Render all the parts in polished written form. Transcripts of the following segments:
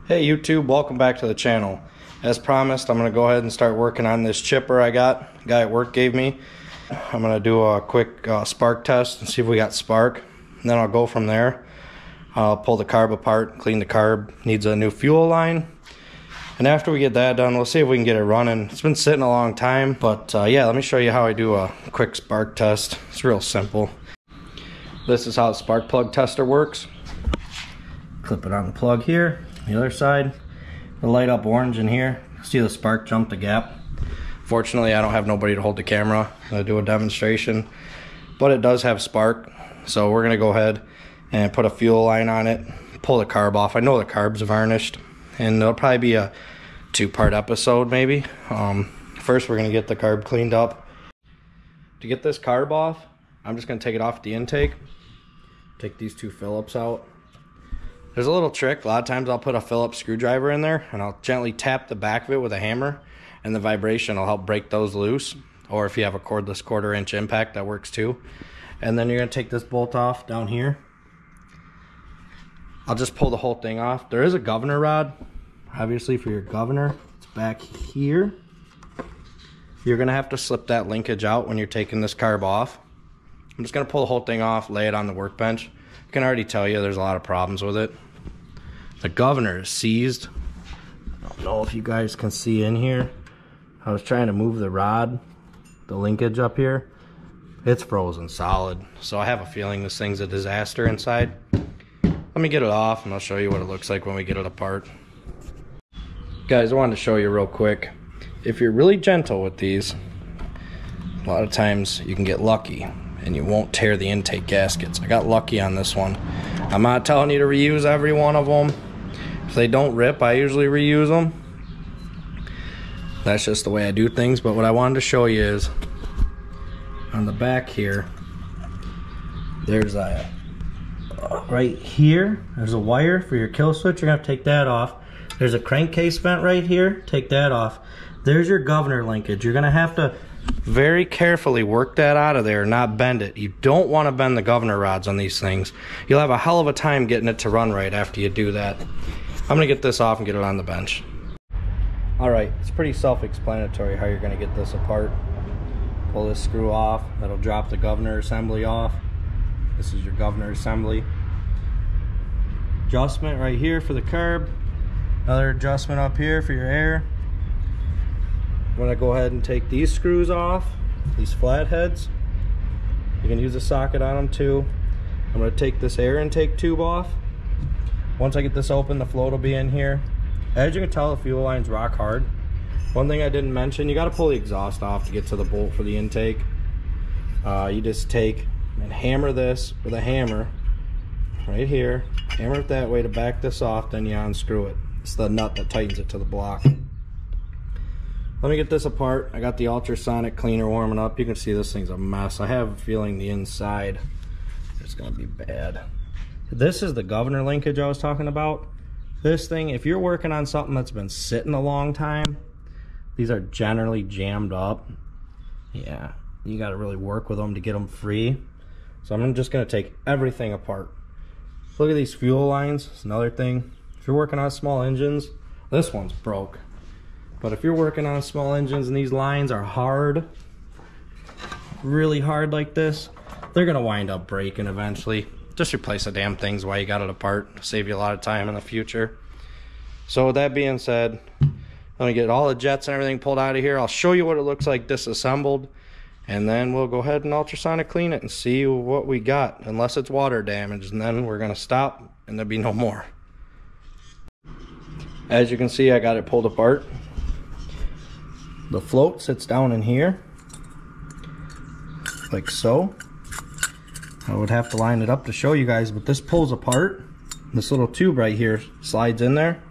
Hey YouTube, welcome back to the channel. As promised, I'm going to go ahead and start working on this chipper a guy at work gave me. I'm going to do a quick spark test and see if we got spark. And then I'll go from there. I'll pull the carb apart, clean the carb, needs a new fuel line. And after we get that done, we'll see if we can get it running. It's been sitting a long time, but yeah, let me show you how I do a quick spark test. It's real simple. This is how the spark plug tester works. Clip it on the plug here. The other side, the light up orange in here. See the spark jump the gap. Fortunately, I don't have nobody to hold the camera to do a demonstration, but it does have spark. So we're gonna go ahead and put a fuel line on it, pull the carb off. I know the carb's varnished, and it'll probably be a two-part episode maybe. First, we're gonna get the carb cleaned up. To get this carb off, I'm just gonna take it off the intake. Take these two Phillips out. There's a little trick. A lot of times I'll put a Phillips screwdriver in there and I'll gently tap the back of it with a hammer, and the vibration will help break those loose. Or if you have a cordless 1/4 inch impact, that works too. And then you're gonna take this bolt off down here. I'll just pull the whole thing off. There is a governor rod, obviously, for your governor. It's back here. You're gonna have to slip that linkage out when you're taking this carb off. I'm just gonna pull the whole thing off, lay it on the workbench. I can already tell you there's a lot of problems with it. The governor is seized. I don't know if you guys can see in here. I was trying to move the rod, the linkage up here. It's frozen solid. So I have a feeling this thing's a disaster inside. Let me get it off and I'll show you what it looks like when we get it apart. Guys, I wanted to show you real quick. If you're really gentle with these, a lot of times you can get lucky and you won't tear the intake gaskets. I got lucky on this one. I'm not telling you to reuse every one of them. If they don't rip, I usually reuse them. That's just the way I do things. But what I wanted to show you is on the back here, there's a right here, there's a wire for your kill switch. You're gonna have to take that off. There's a crankcase vent right here. Take that off. There's your governor linkage. You're gonna have to very carefully work that out of there, not bend it. You don't want to bend the governor rods on these things. You'll have a hell of a time getting it to run right after you do that. I'm gonna get this off and get it on the bench. Alright, it's pretty self-explanatory how you're gonna get this apart. Pull this screw off. That'll drop the governor assembly off. This is your governor assembly. Adjustment right here for the carb. Another adjustment up here for your air. I'm gonna go ahead and take these screws off, these flatheads. You can use a socket on them too. I'm gonna take this air intake tube off. Once I get this open, the float will be in here. As you can tell, the fuel line's rock hard. One thing I didn't mention, you gotta pull the exhaust off to get to the bolt for the intake. You just take and hammer this with a hammer right here. Hammer it that way to back this off, then you unscrew it. It's the nut that tightens it to the block. Let me get this apart. I got the ultrasonic cleaner warming up. You can see this thing's a mess. I have a feeling the inside is gonna be bad. This is the governor linkage I was talking about. This thing, if you're working on something that's been sitting a long time, these are generally jammed up. Yeah, you gotta really work with them to get them free. So I'm just gonna take everything apart. Look at these fuel lines. It's another thing. If you're working on small engines, this one's broke. But if you're working on small engines and these lines are hard, really hard like this, they're gonna wind up breaking eventually. Just replace the damn things while you got it apart. Save you a lot of time in the future. So with that being said, let me get all the jets and everything pulled out of here. I'll show you what it looks like disassembled, and then we'll go ahead and ultrasonic clean it and see what we got, unless it's water damage, and then we're gonna stop and there'll be no more. As you can see, I got it pulled apart. The float sits down in here, like so. I would have to line it up to show you guys, but this pulls apart. This little tube right here slides in there.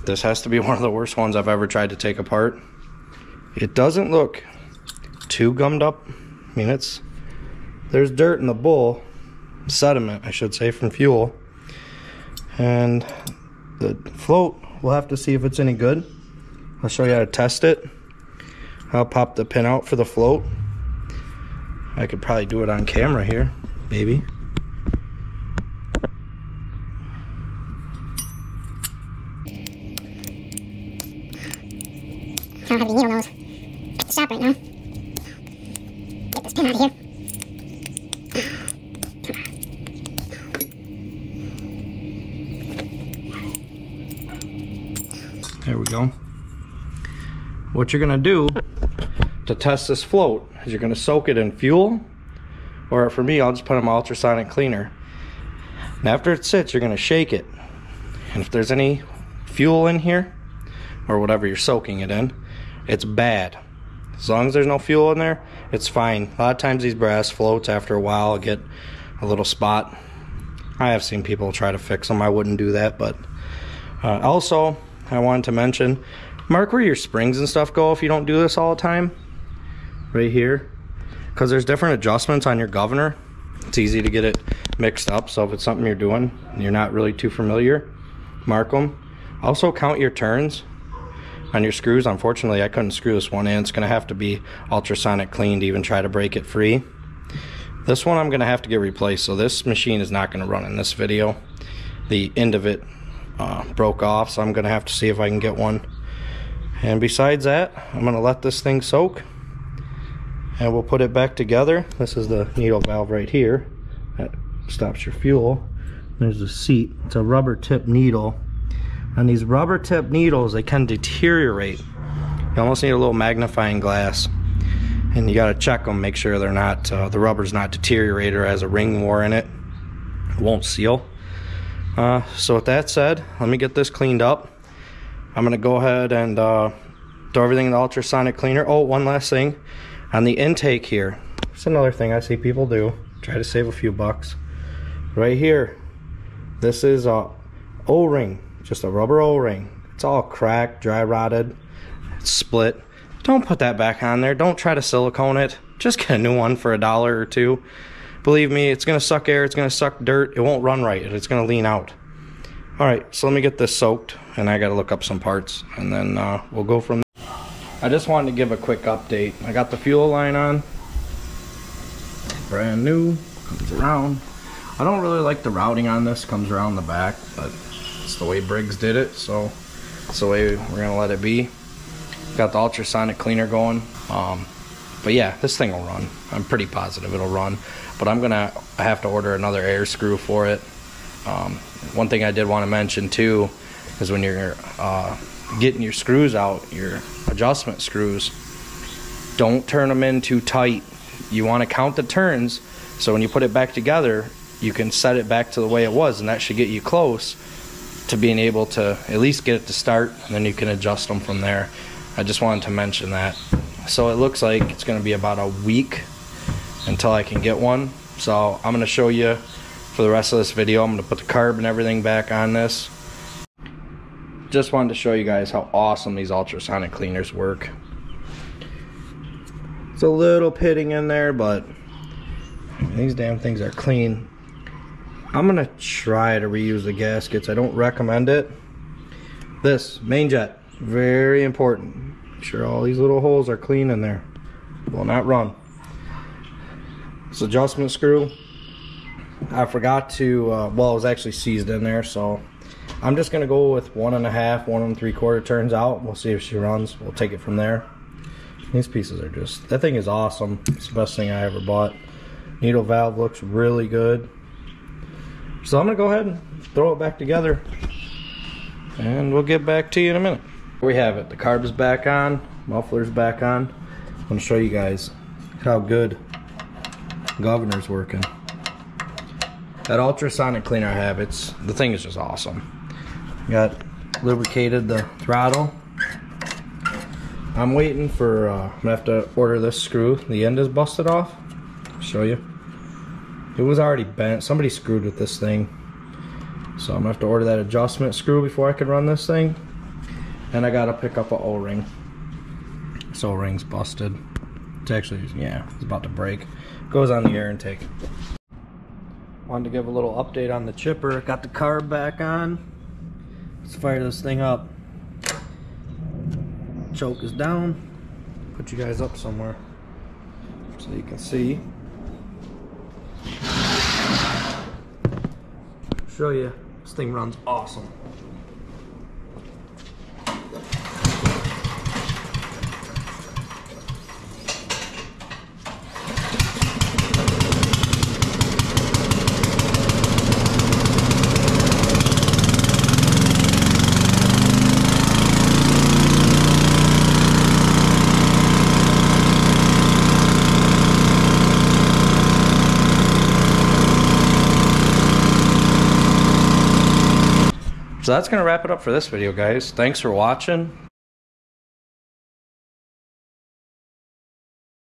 This has to be one of the worst ones I've ever tried to take apart. It doesn't look too gummed up. I mean, there's dirt in the bowl, sediment I should say, from fuel. And the float, we'll have to see if it's any good. I'll show you how to test it. I'll pop the pin out for the float. I could probably do it on camera here, maybe. I don't have any needle nose to stop right now. Get this pin out of here. There we go. What you're gonna do to test this float is you're gonna soak it in fuel, or for me, I'll just put in my ultrasonic cleaner. And after it sits, you're gonna shake it. And if there's any fuel in here, or whatever you're soaking it in, it's bad. As long as there's no fuel in there, it's fine. A lot of times these brass floats, after a while, get a little spot. I have seen people try to fix them. I wouldn't do that, but also, I wanted to mention, mark where your springs and stuff go if you don't do this all the time. Right here. Because there's different adjustments on your governor. It's easy to get it mixed up, so if it's something you're doing and you're not really too familiar, mark them. Also count your turns on your screws. Unfortunately, I couldn't screw this one in. It's going to have to be ultrasonic clean to even try to break it free. This one I'm going to have to get replaced, so this machine is not going to run in this video. The end of it broke off, so I'm going to have to see if I can get one. And besides that, I'm going to let this thing soak, and we'll put it back together. This is the needle valve right here that stops your fuel. There's the seat. It's a rubber tip needle. And these rubber tip needles, they can deteriorate. You almost need a little magnifying glass, and you got to check them, make sure they're not the rubber's not deteriorated or has a ring war in it. It won't seal. So with that said, let me get this cleaned up. I'm gonna go ahead and throw everything in the ultrasonic cleaner. Oh, one last thing on the intake here. It's another thing I see people do. Try to save a few bucks. Right here, this is a O-ring, just a rubber O-ring. It's all cracked, dry rotted, it's split. Don't put that back on there. Don't try to silicone it. Just get a new one for $1 or $2. Believe me, it's gonna suck air, it's gonna suck dirt, it won't run right, it's gonna lean out. Alright, so let me get this soaked, and I gotta look up some parts, and then we'll go from there. I just wanted to give a quick update. I got the fuel line on. Brand new, comes around. I don't really like the routing on this, comes around the back, but it's the way Briggs did it, so it's the way we're gonna let it be. Got the ultrasonic cleaner going. But yeah, this thing will run. I'm pretty positive it'll run. But I have to order another air screw for it. One thing I did want to mention too is when you're getting your screws out, your adjustment screws, don't turn them in too tight. You want to count the turns, so when you put it back together, you can set it back to the way it was, and that should get you close to being able to at least get it to start, and then you can adjust them from there. I just wanted to mention that. So it looks like it's going to be about a week until I can get one. So I'm going to show you for the rest of this video. I'm going to put the carb and everything back on this. Just wanted to show you guys how awesome these ultrasonic cleaners work. It's a little pitting in there, but these damn things are clean. I'm going to try to reuse the gaskets. I don't recommend it. This main jet, very important. Make sure all these little holes are clean in there. Will not run. This adjustment screw, I forgot to, well, it was actually seized in there, so I'm just gonna go with 1.5, 1 3/4 turns out. We'll see if she runs. We'll take it from there. These pieces are just, that thing is awesome. It's the best thing I ever bought. Needle valve looks really good. So I'm gonna go ahead and throw it back together, and we'll get back to you in a minute. Here we have it. The carb is back on, muffler's back on. I'm gonna show you guys how good the governor's working. That ultrasonic cleaner I have, the thing is just awesome. Got lubricated the throttle. I'm waiting for, I'm gonna have to order this screw. The end is busted off. I'll show you. It was already bent. Somebody screwed with this thing. So I'm gonna have to order that adjustment screw before I can run this thing. And I gotta pick up an O-ring. This O-ring's busted. It's actually, yeah, it's about to break. Goes on the air intake. Wanted to give a little update on the chipper. Got the carb back on. Let's fire this thing up. Choke is down. Put you guys up somewhere so you can see. Show you. This thing runs awesome. So that's going to wrap it up for this video, guys. Thanks for watching.